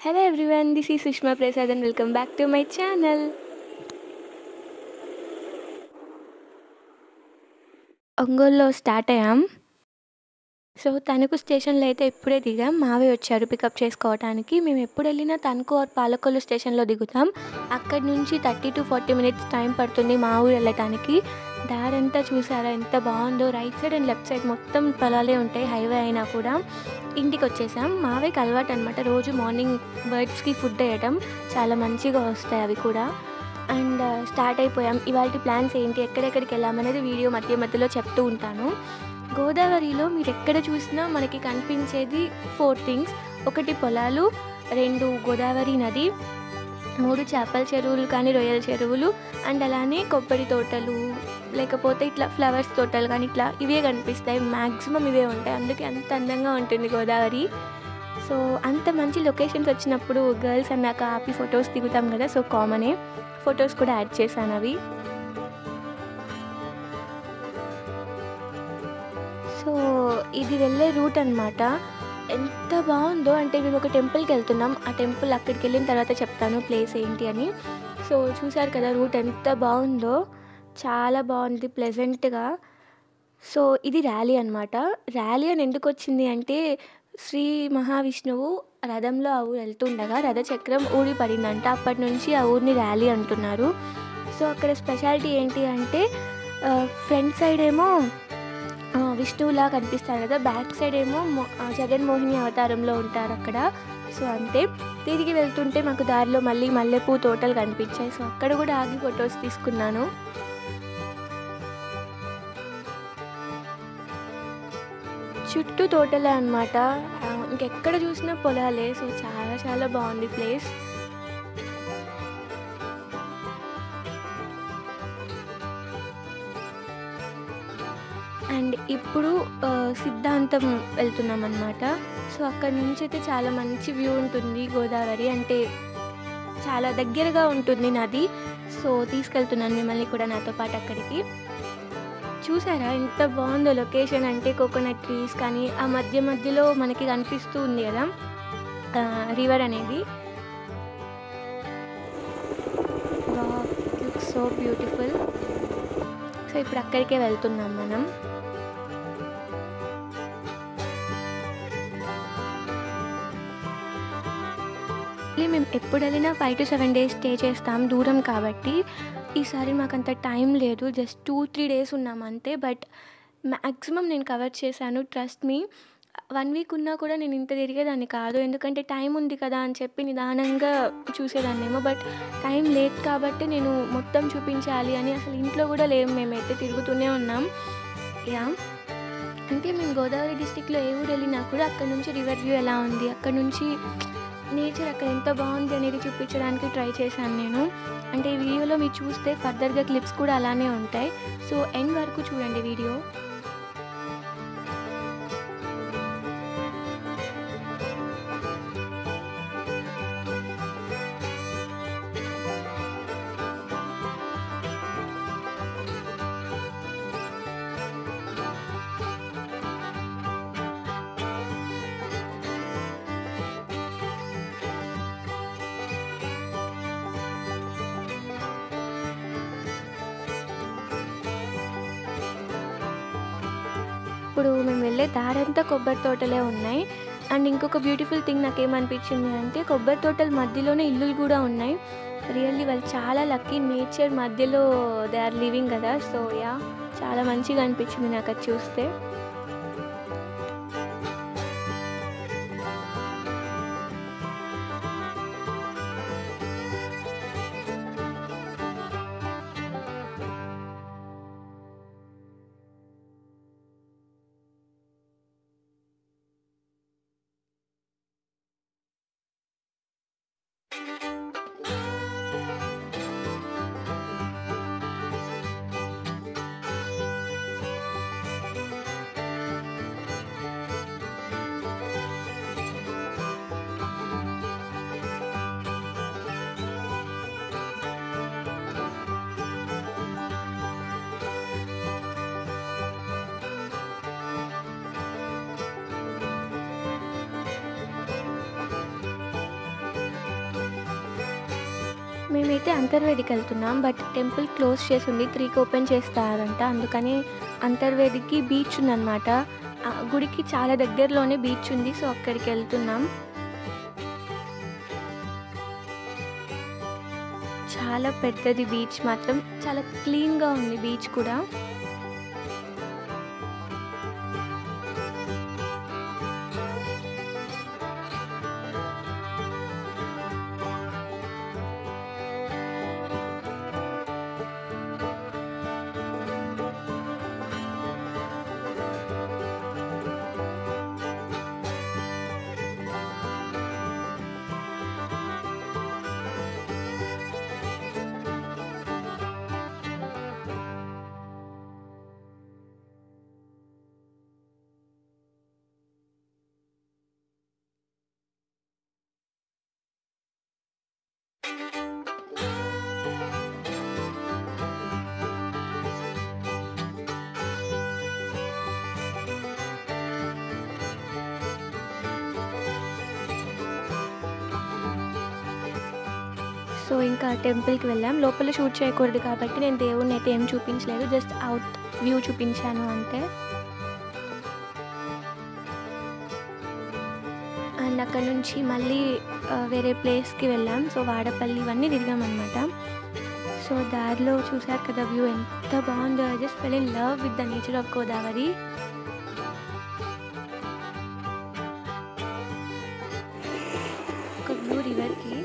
Hello everyone, this is Sushma Prasad and welcome back to my channel. ఒంగోలులో start అయ్యాం. So Tanuku స్టేషన్లో అయితే ఇప్పుడే దిగాం. మావయ్య వచ్చారు పికప్ చేసుకోవడానికి. మేము ఎప్పుడు వెళ్ళినా తణుకు ఆర్ పాలకొల్లు స్టేషన్లో దిగుతాం. అక్కడి నుంచి 30 to 40 minutes టైం పడుతుంది మా ఊరు వెళ్ళటానికి. దారంతా చూసారా ఎంత బాగుందో. Right side and left side మొత్తం పొలాలే ఉంటాయి, హైవే అయినా కూడా. ఇంటికి వచ్చేసాం. మావయ్యకి అలవాటు అనమాట రోజు మార్నింగ్ బర్డ్స్కి ఫుడ్ వేయటం. చాలా మంచిగా వస్తాయి అవి కూడా. అండ్ స్టార్ట్ అయిపోయాం. ఇవాళ ప్లాన్స్ ఏంటి, ఎక్కడెక్కడికి వెళ్ళామనేది వీడియో మధ్యలో చెప్తూ ఉంటాను. గోదావరిలో మీరు ఎక్కడ చూసినా మనకి కనిపించేది 4 థింగ్స్. 1 పొలాలు, 2 గోదావరి నది, 3 చేపల చెరువులు కానీ రొయ్యల చెరువులు, అండ్ అలానే కొబ్బరి తోటలు, లేకపోతే ఇట్లా ఫ్లవర్స్ తోటలు కానీ ఇట్లా ఇవే కనిపిస్తాయి. మ్యాక్సిమం ఇవే ఉంటాయి. అందుకే అంత అందంగా ఉంటుంది గోదావరి. సో అంత మంచి లొకేషన్స్ వచ్చినప్పుడు గర్ల్స్ అన్నాక ఆపి ఫొటోస్ దిగుతాం కదా, సో కామనే. ఫొటోస్ కూడా యాడ్ చేశాను అవి. సో ఇది వెళ్ళే రూట్ అనమాట. ఎంత బాగుందో అంటే మేము ఒక టెంపుల్కి వెళ్తున్నాం. ఆ టెంపుల్ అక్కడికి వెళ్ళిన తర్వాత చెప్తాను ప్లేస్ ఏంటి అని. సో చూసారు కదా రూట్ ఎంత బాగుందో, చాలా బాగుంది ప్లెజెంట్గా. సో ఇది ర్యాలీ అనమాట. ర్యాలీ అని ఎందుకు వచ్చింది అంటే శ్రీ మహావిష్ణువు రథంలో ఆ ఊరు వెళ్తుండగా రథచక్రం ఊడి పడిందంట. అప్పటి నుంచి ఆ ఊరిని ర్యాలీ అంటున్నారు. సో అక్కడ స్పెషాలిటీ ఏంటి అంటే ఫ్రంట్ సైడ్ ఏమో విష్ణువులా కనిపిస్తారు కదా, బ్యాక్ సైడ్ ఏమో జగన్మోహిని అవతారంలో ఉంటారు అక్కడ. సో అంతే. తిరిగి వెళ్తుంటే మాకు దారిలో మళ్ళీ మల్లెపూ తోటలు కనిపించాయి. సో అక్కడ కూడా ఆగి ఫొటోస్ తీసుకున్నాను. చుట్టూ తోటలే అనమాట, ఇంకెక్కడ చూసినా పొలాలే. సో చాలా చాలా బాగుంది ప్లేస్. అండ్ ఇప్పుడు సిద్ధాంతం వెళ్తున్నాం అనమాట. సో అక్కడ నుంచి అయితే చాలా మంచి వ్యూ ఉంటుంది. గోదావరి అంటే చాలా దగ్గరగా ఉంటుంది నది. సో తీసుకెళ్తున్నాను మిమ్మల్ని కూడా నాతో పాటు అక్కడికి. చూసారా ఎంత బాగుందో లొకేషన్. అంటే కోకోనట్ ట్రీస్ కానీ ఆ మధ్యలో మనకి కనిపిస్తూ ఉంది కదా రివర్ అనేది. Look so beautiful. సో ఇప్పుడు అక్కడికే వెళ్తున్నాం మనం. మేము ఎప్పుడు వెళ్ళినా 5 to 7 days స్టే చేస్తాం, దూరం కాబట్టి. ఈసారి మాకంత టైం లేదు, జస్ట్ 2-3 days ఉన్నాం అంతే. బట్ మ్యాక్సిమం నేను కవర్ చేశాను, ట్రస్ట్ మీ. 1 week ఉన్నా కూడా నేను ఇంత తిరిగేదాన్ని కాదు, ఎందుకంటే టైం ఉంది కదా అని చెప్పి నిదానంగా చూసేదాన్నేమో. బట్ టైం లేదు కాబట్టి నేను మొత్తం చూపించాలి అని అసలు ఇంట్లో కూడా లేము, మేమైతే తిరుగుతూనే ఉన్నాం. యా అంటే మేము గోదావరి డిస్టిక్లో ఏ ఊరు వెళ్ళినా కూడా అక్కడ నుంచి రివర్ వ్యూ ఎలా ఉంది, అక్కడ నుంచి నేచర్ అక్కడ ఎంత బాగుంది అనేది చూపించడానికి ట్రై చేశాను నేను. అంటే ఈ వీడియోలో మీరు చూస్తే ఫర్దర్గా క్లిప్స్ కూడా అలానే ఉంటాయి. సో ఎండ్ వరకు చూడండి వీడియో. ఇప్పుడు మేము వెళ్ళే దారంతా కొబ్బరి తోటలే ఉన్నాయి. అండ్ ఇంకొక బ్యూటిఫుల్ థింగ్ నాకేమనిపించింది అంటే కొబ్బరి తోటల మధ్యలోనే ఇల్లులు కూడా ఉన్నాయి. రియల్లీ వాళ్ళు చాలా లక్కీ, నేచర్ మధ్యలో దే ఆర్ లివింగ్ కదా. సో యా చాలా మంచిగా అనిపించింది నాకు అది చూస్తే. మేమైతే అంతర్వేదికి వెళ్తున్నాం. బట్ టెంపుల్ క్లోజ్ చేసి ఉంది. 3కి ఓపెన్ చేస్తారంట. అందుకని అంతర్వేదికి బీచ్ ఉందన్నమాట. గుడికి చాలా దగ్గరలోనే బీచ్ ఉంది. సో అక్కడికి వెళ్తున్నాం. చాలా పెద్దది బీచ్ మాత్రం. చాలా క్లీన్‌గా ఉంది బీచ్ కూడా. సో ఇంకా టెంపుల్‌కి వెళ్ళాం. లోపల షూట్ చేయకూడదు కాబట్టి నేను దేవుడిని అయితే ఏం చూపించలేదు. జస్ట్ అవుట్ వ్యూ చూపించాను అంతే. అండ్ అక్కడ నుంచి మళ్ళీ వేరే ప్లేస్‌కి వెళ్ళాం. సో వాడపల్లి ఇవన్నీ తిరిగామన్నమాట. సో దారిలో చూసారు కదా వ్యూ ఎంత బాగుందో. I just fell in love with the nature of Godavari. ఒక వ్యూ రివర్‌కి.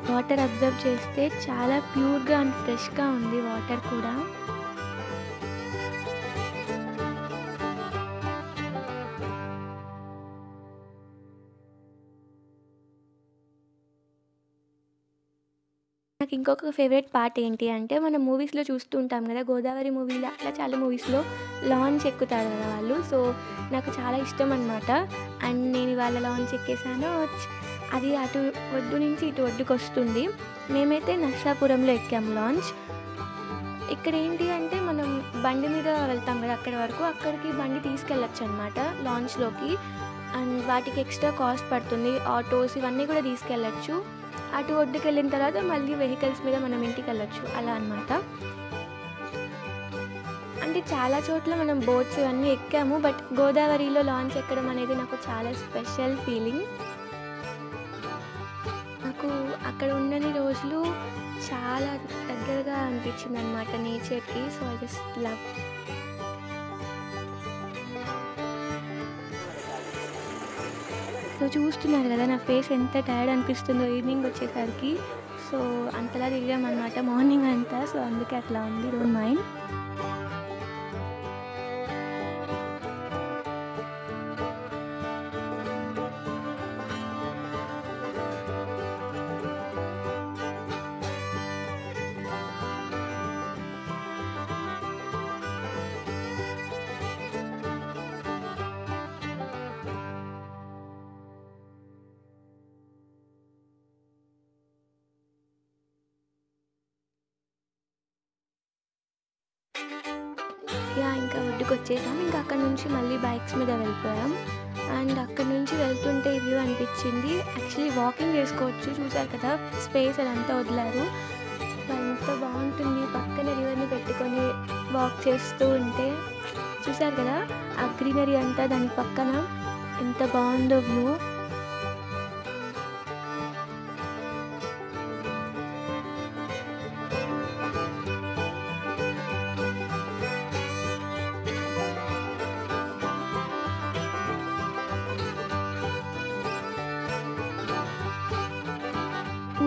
వాటర్ అబ్జర్వ్ చేస్తే చాలా ప్యూర్‌గా అండ్ ఫ్రెష్‌గా ఉంది వాటర్ కూడా. నాకు ఇంకొక ఫేవరెట్ పార్ట్ ఏంటి అంటే మనం మూవీస్‌లో చూస్తూ ఉంటాం కదా! గోదావరి మూవీలో అట్లా చాలా మూవీస్‌లో లాంచ్ ఎక్కుతారు కదా వాళ్ళు. సో నాకు చాలా ఇష్టం అనమాట. అండ్ నేను ఇవాళ లాంచ్ ఎక్కేసాను. అది అటు ఒడ్డు నుంచి ఇటు ఒడ్డుకొస్తుంది. మేమైతే నర్సాపురంలో ఎక్కాము లాంచ్. ఇక్కడ ఏంటి అంటే మనం బండి మీద వెళ్తాం కదా అక్కడి వరకు. అక్కడికి బండి తీసుకెళ్ళొచ్చు అనమాట లాంచ్‌లోకి. అండ్ వాటికి ఎక్స్ట్రా కాస్ట్ పడుతుంది. ఆటోస్ ఇవన్నీ కూడా తీసుకెళ్ళొచ్చు. అటు ఒడ్డుకెళ్ళిన తర్వాత మళ్ళీ వెహికల్స్ మీద మనం ఇంటికెళ్ళొచ్చు అలా అనమాట. అంటే చాలా చోట్ల మనం బోట్స్ ఇవన్నీ ఎక్కాము. బట్ గోదావరిలో లాంచ్ ఎక్కడం అనేది నాకు చాలా స్పెషల్ ఫీలింగ్. నాకు అక్కడ ఉన్నన్ని రోజులు చాలా దగ్గరగా అనిపించిందనమాట నేచర్‌కి. So I just love. So చూస్తున్నారు కదా నా ఫేస్ ఎంత టైర్డ్ అనిపిస్తుందో ఈవినింగ్ వచ్చేసరికి. సో అంతలా తిరిగామన్నమాట మార్నింగ్ అంతా. సో అందుకే అట్లా ఉంది. Don't mind. ఇంకా ఒడ్డుకొచ్చేసాం. ఇంకా అక్కడ నుంచి మళ్ళీ బైక్స్ మీద వెళ్ళిపోయాం. అండ్ అక్కడి నుంచి వెళ్తుంటే ఈ వ్యూ అనిపించింది. యాక్చువల్లీ వాకింగ్ చేసుకోవచ్చు. చూసారు కదా స్పేస్ అదంతా వదిలారు. ఎంత బాగుంటుంది పక్కన రివర్ని పెట్టుకొని వాక్ చేస్తూ ఉంటే. చూసారు కదా ఆ గ్రీనరీ అంతా దాని పక్కన ఎంత బాగుందో వ్యూ.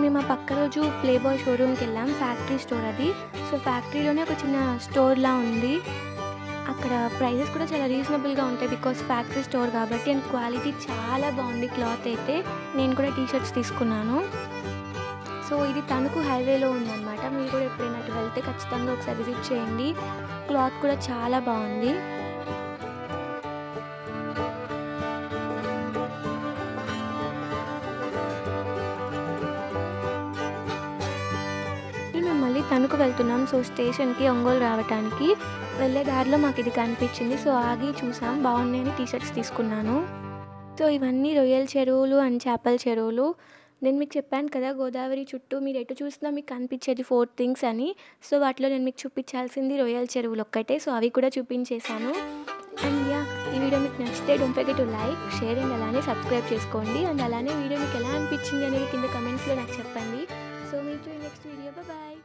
మేము ఆ పక్క రోజు ప్లేబాయ్ షోరూమ్కి వెళ్ళాం. ఫ్యాక్టరీ స్టోర్ అది. సో ఫ్యాక్టరీలోనే ఒక చిన్న స్టోర్లా ఉంది. అక్కడ ప్రైజెస్ కూడా చాలా రీజనబుల్గా ఉంటాయి బికాస్ ఫ్యాక్టరీ స్టోర్ కాబట్టి. అండ్ క్వాలిటీ చాలా బాగుంది క్లాత్ అయితే. నేను కూడా టీ షర్ట్స్ తీసుకున్నాను. సో సో ఇది తణుకు హైవేలో ఉందన్నమాట. మీరు కూడా ఎప్పుడైనా అటు వెళ్తే ఖచ్చితంగా ఒకసారి విజిట్ చేయండి. క్లాత్ కూడా చాలా బాగుంది. మేము మళ్ళీ తణుకు వెళ్తున్నాం. సో స్టేషన్కి ఒంగోలు రావడానికి వెళ్ళే దారిలో మాకు ఇది కనిపించింది. సో ఆగి చూసాం, బాగున్నాయని టీ షర్ట్స్ తీసుకున్నాను. సో ఇవన్నీ రొయ్యల చెరువులు అండ్ చేపల చెరువులు. నేను మీకు చెప్పాను కదా, గోదావరి చుట్టూ మీరు ఎటు చూసినా మీకు కనిపించేది 4 థింగ్స్ అని. సో వాటిలో నేను మీకు చూపించాల్సింది రొయ్యల చెరువులు ఒక్కటే. సో అవి కూడా చూపించేశాను. అండ్ ఈ వీడియో మీకు నచ్చితే don't forget to like, share and అలానే సబ్స్క్రైబ్ చేసుకోండి. అండ్ అలానే వీడియో మీకు ఎలా అనిపించింది అనేది కింద కమెంట్స్లో నాకు చెప్పండి. So meet you next video. Bye.